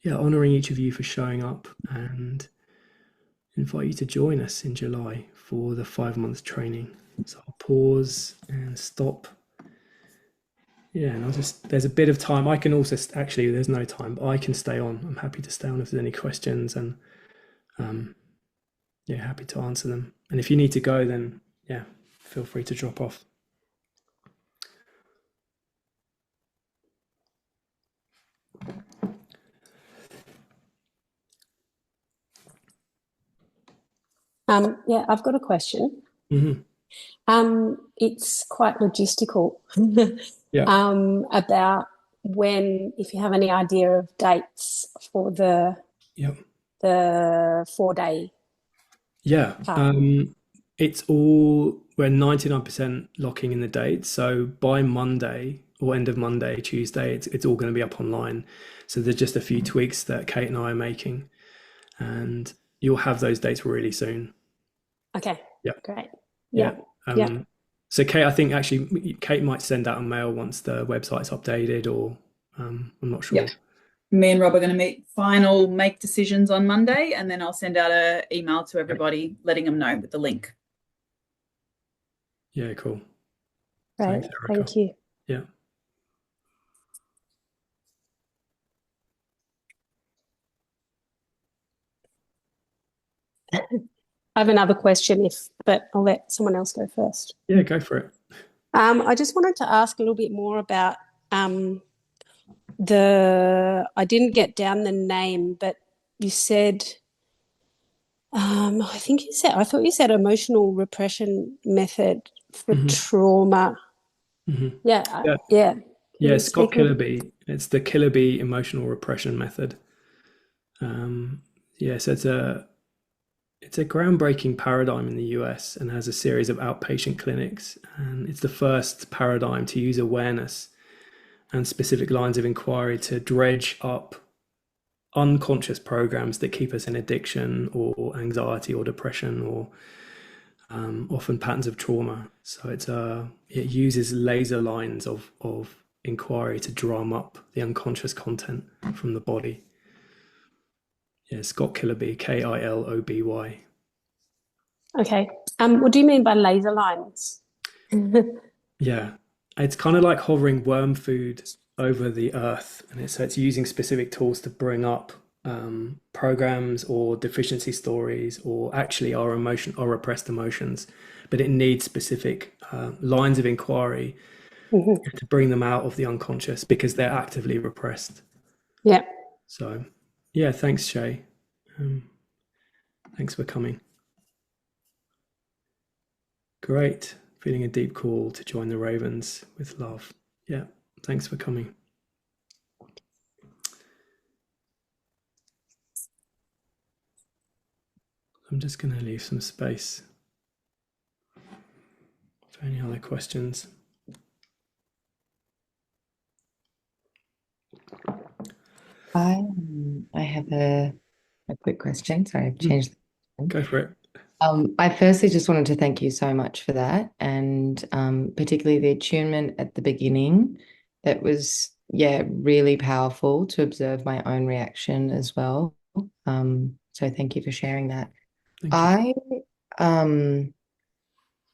honoring each of you for showing up, and invite you to join us in July for the 5-month training. So I'll pause and stop. Yeah, and there's a bit of time. I can also, actually, there's no time, but I can stay on. I'm happy to stay on if there's any questions, and happy to answer them. And if you need to go, then feel free to drop off. I've got a question. Mm-hmm. It's quite logistical. About if you have any idea of dates for the 4-day. It's all, we're 99% locking in the dates. So by Monday or end of Monday, Tuesday, it's all going to be up online. So there's just a few tweaks that Kate and I are making, and you'll have those dates really soon. Okay. Yeah. Great. Yeah. So Kate, I think actually Kate might send out a mail once the website's updated, or I'm not sure. Yep. Me and Rob are going to make decisions on Monday, and then I'll send out an email to everybody letting them know with the link. Yeah, cool. Right. Thanks, Erica. Thank you. Yeah. I have another question, but I'll let someone else go first. Yeah, go for it. I just wanted to ask a little bit more about I didn't get down the name, but you said, I thought you said emotional repression method for trauma. Mm-hmm. Yeah. Scott Killerby. It's the Killerby emotional repression method. So it's a groundbreaking paradigm in the US, and has a series of outpatient clinics. And it's the first paradigm to use awareness and specific lines of inquiry to dredge up unconscious programs that keep us in addiction or anxiety or depression, or often patterns of trauma. So it uses laser lines of inquiry to drum up the unconscious content from the body. Scott Killerby, Kiloby. Okay. What do you mean by laser lines? It's kind of like hovering worm food over the earth, and it's using specific tools to bring up programs or deficiency stories, or actually our repressed emotions, but it needs specific lines of inquiry to bring them out of the unconscious, because they're actively repressed. Yeah. So thanks, Shay. Thanks for coming. Great. Feeling a deep call to join the Ravens with love. Yeah, thanks for coming. I'm just going to leave some space for any other questions. I have a quick question. Sorry, I've changed. Go for it. I firstly just wanted to thank you so much for that, and particularly the attunement at the beginning. That was, really powerful to observe my own reaction as well. So thank you for sharing that. Thank you.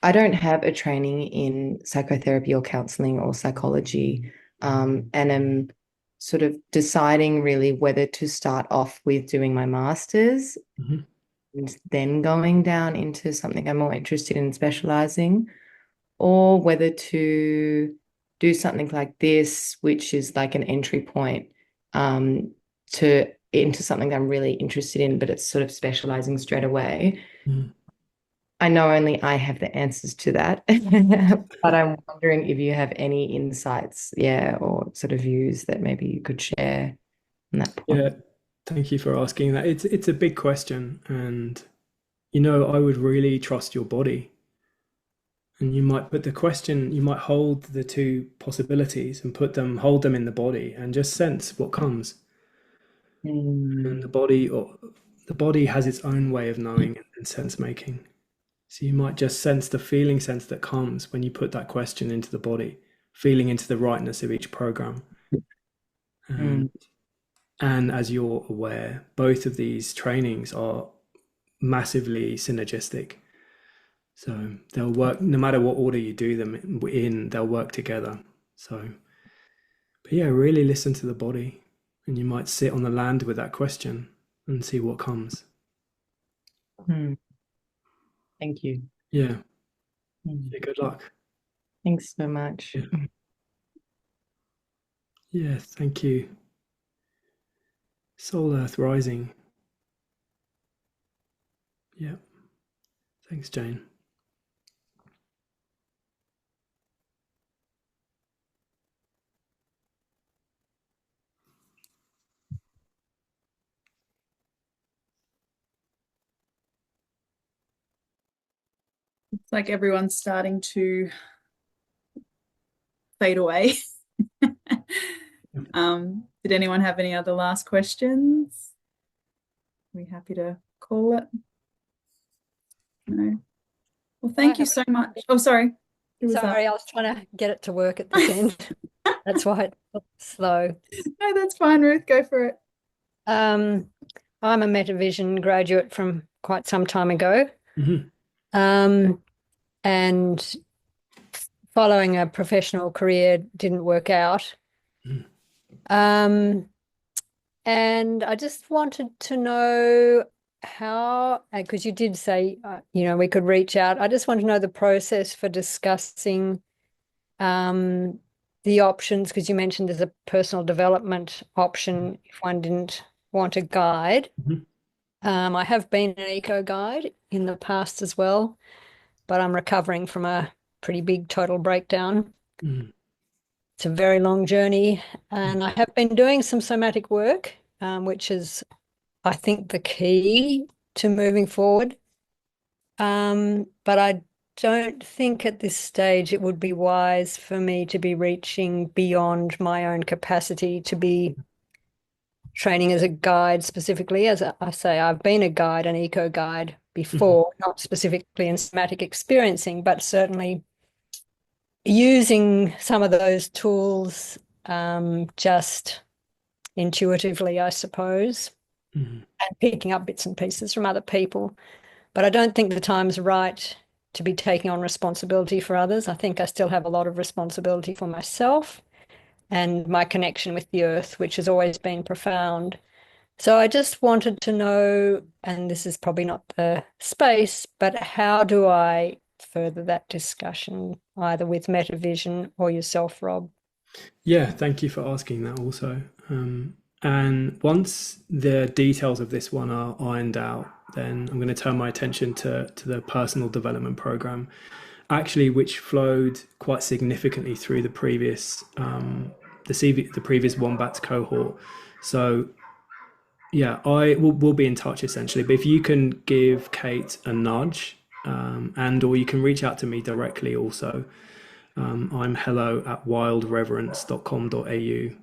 I don't have a training in psychotherapy or counseling or psychology, and am sort of deciding really whether to start off with doing my master's Mhm. and then going down into something I'm more interested in specializing, or whether to do something like this, which is like an entry point to into something that I'm really interested in, but it's sort of specializing straight away. Mhm. I know only I have the answers to that, but I'm wondering if you have any insights, yeah, or sort of views that maybe you could share on that point. Yeah, thank you for asking that. It's a big question, and I would really trust your body. And you might put the question, you might hold the two possibilities and hold them in the body and just sense what comes. And Mm, the body has its own way of knowing and sense making. So you might just sense the feeling sense that comes when you put that question into the body, feeling into the rightness of each program. And, mm, and as you're aware, both of these trainings are massively synergistic. So they'll work no matter what order you do them in, they'll work together. So, but yeah, really listen to the body, and you might sit on the land with that question and see what comes. mm. Thank you. Yeah, Mm. yeah, good luck. Thanks so much. Yeah, yeah, thank you. Soul Earth Rising. Yeah, thanks, Jane. It's like everyone's starting to fade away. Did anyone have any other last questions? Are we happy to call it? No. Well, thank you so much. Oh, sorry. Who was that? Sorry, I was trying to get it to work at this end. That's why it was slow. No, that's fine, Ruth. Go for it. I'm a Metavision graduate from quite some time ago. Mhm. And following a professional career didn't work out. Mhm. And I just wanted to know how, because you did say, we could reach out. I just want to know the process for discussing the options, because you mentioned there's a personal development option if one didn't want a guide. Mhm. I have been an eco guide in the past as well, but I'm recovering from a pretty big total breakdown. Mhm. It's a very long journey, and I have been doing some somatic work, which is, I think, the key to moving forward. But I don't think at this stage it would be wise for me to be reaching beyond my own capacity to be training as a guide specifically. As I say, I've been a guide, an eco guide before, not specifically in somatic experiencing, but certainly using some of those tools just intuitively, I suppose, Mhm. and picking up bits and pieces from other people. But I don't think the time's right to be taking on responsibility for others. I think I still have a lot of responsibility for myself and my connection with the earth, which has always been profound. So I just wanted to know, and this is probably not the space, but how do I further that discussion, either with Metavision or yourself, Rob? Yeah, thank you for asking that also. And once the details of this one are ironed out, then I'm going to turn my attention to the personal development program, actually, which flowed quite significantly through the previous Wombats cohort. So yeah, I will be in touch essentially. But if you can give Kate a nudge, and or you can reach out to me directly also. I'm hello@wildreverence.com.au,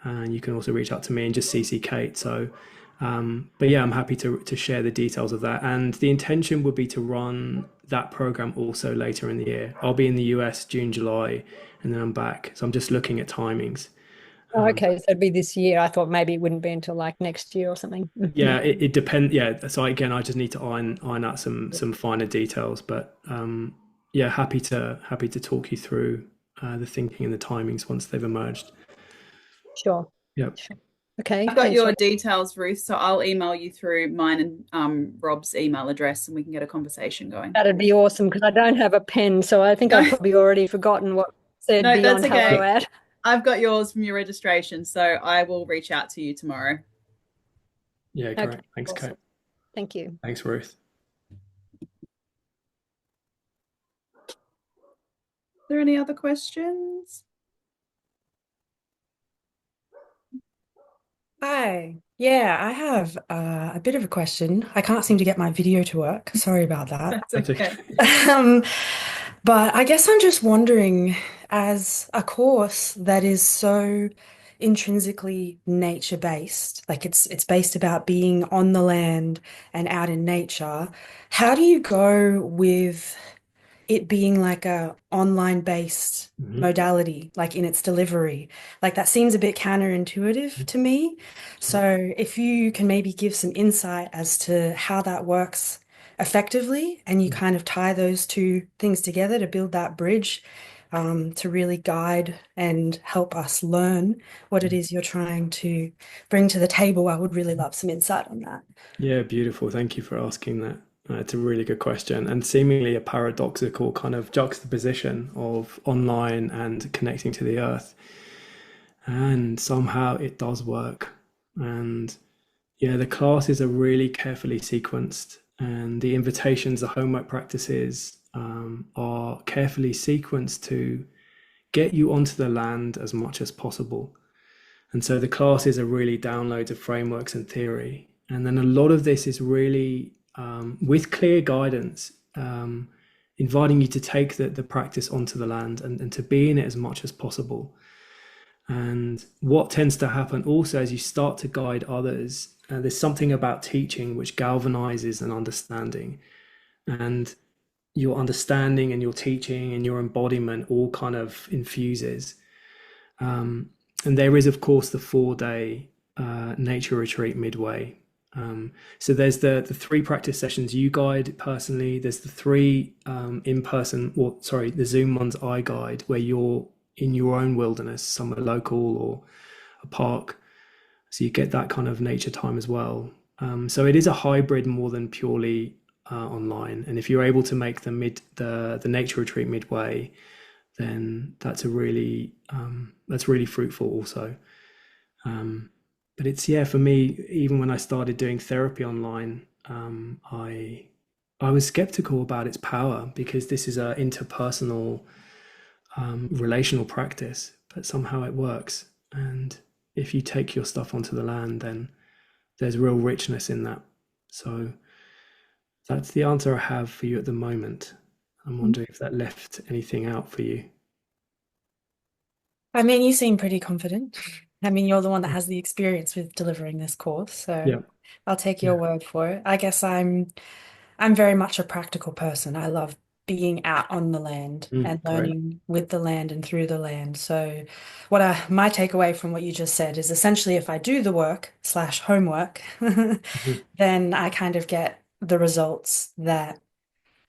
and you can also reach out to me and just CC Kate. So, but yeah, I'm happy to share the details of that. And the intention would be to run that program also later in the year. I'll be in the US June, July, and then I'm back. So I'm just looking at timings. Okay, so it'd be this year. I thought maybe it wouldn't be until like next year or something. Yeah, it depends. Yeah, so again, I just need to iron out some finer details. But yeah, happy to talk you through the thinking and the timings once they've emerged. Sure. Yep. Sure. Okay, I've got thanks, your Rob. details, Ruth, so I'll email you through mine and Rob's email address, and we can get a conversation going. That'd be awesome because I don't have a pen, so I think No. I've probably already forgotten what said No, beyond that's okay. hello at. I've got yours from your registration, so I will reach out to you tomorrow. Yeah, Okay, great. Thanks, awesome. Kate. Thank you. Thanks, Ruth. Are there any other questions? Hi. Yeah, I have a bit of a question. I can't seem to get my video to work. Sorry about that. That's That's okay. okay. Um, but I guess I'm just wondering, as a course that is so intrinsically nature-based, like it's based about being on the land and out in nature, how do you go with it being like a online based modality, like in its delivery? Like that seems a bit counterintuitive to me. So if you can maybe give some insight as to how that works effectively, and you kind of tie those two things together to build that bridge, to really guide and help us learn what it is you're trying to bring to the table, I would really love some insight on that. Yeah, beautiful. Thank you for asking that. It's a really good question, and seemingly a paradoxical kind of juxtaposition of online and connecting to the earth. And somehow it does work. And yeah, the classes are really carefully sequenced, and the invitations, the homework practices are carefully sequenced to get you onto the land as much as possible. And so the classes are really downloads of frameworks and theory. And then a lot of this is really with clear guidance, inviting you to take the practice onto the land and to be in it as much as possible. And what tends to happen also as you start to guide others, there's something about teaching which galvanizes an understanding. And your understanding and your teaching and your embodiment all kind of infuses. And there is, of course, the 4-day nature retreat midway. So there's the 3 practice sessions you guide personally. There's the 3 in-person, or sorry, the Zoom ones I guide, where you're in your own wilderness, somewhere local or a park. So you get that kind of nature time as well. So it is a hybrid more than purely online. And if you're able to make the nature retreat midway, then that's really fruitful also. But it's, yeah, for me, even when I started doing therapy online, I was skeptical about its power, because this is a interpersonal relational practice, but somehow it works. And if you take your stuff onto the land, then there's real richness in that. So that's the answer I have for you at the moment. I'm wondering if that left anything out for you. I mean, you seem pretty confident. I mean, you're the one that has the experience with delivering this course, so Yeah. I'll take your word for it. I guess I'm very much a practical person. I love being out on the land and Great. learning with the land and through the land. So my takeaway from what you just said is essentially, if I do the work / homework, then I kind of get the results that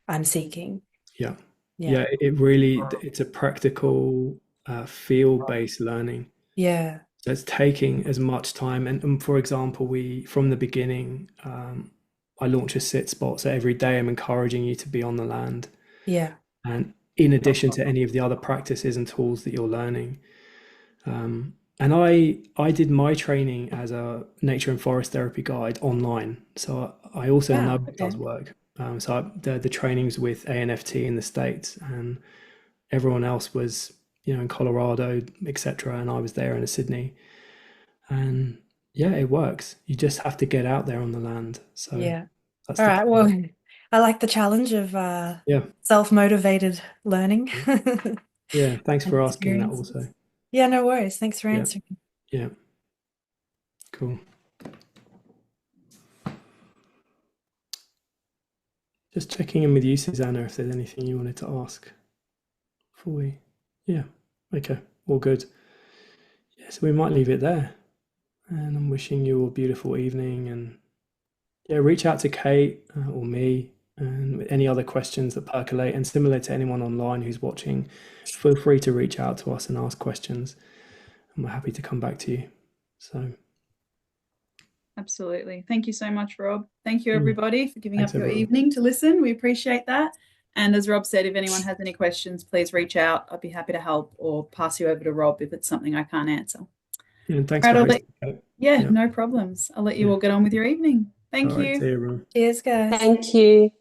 I'm seeking. Yeah. Yeah. It's a practical, field-based learning. Yeah. So it's taking as much time. And for example, from the beginning, I launch a sit spot. So every day I'm encouraging you to be on the land. Yeah. And in addition to any of the other practices and tools that you're learning. And I did my training as a nature and forest therapy guide online. So I also know it does work. So the trainings with ANFT in the States, and everyone else was, in Colorado, etc. And I was there in Sydney. And yeah, it works. You just have to get out there on the land. So Yeah. that's All the right. plan. Well, I like the challenge of self-motivated learning. Yeah. Thanks and for asking that experiences. also. Yeah, no worries. Thanks for Yeah. answering. Yeah. Cool. Just checking in with you, Susanna, if there's anything you wanted to ask before we. Yeah. Okay. All good. Yeah. So we might leave it there. And I'm wishing you a beautiful evening. And yeah, reach out to Kate or me, and with any other questions that percolate. And similar to anyone online who's watching, feel free to reach out to us and ask questions. And we're happy to come back to you. So Absolutely. Thank you so much, Rob. Thank you, everybody, for giving Thanks, up your everyone. evening to listen. We appreciate that. And as Rob said, if anyone has any questions, please reach out. I'd be happy to help or pass you over to Rob if it's something I can't answer. Yeah, and thanks Right, for I'll let, hosting, Kate. yeah, Yeah. no problems. I'll let you Yeah. all get on with your evening. Thank All right, you. see you, everyone. Cheers, guys. Thank you.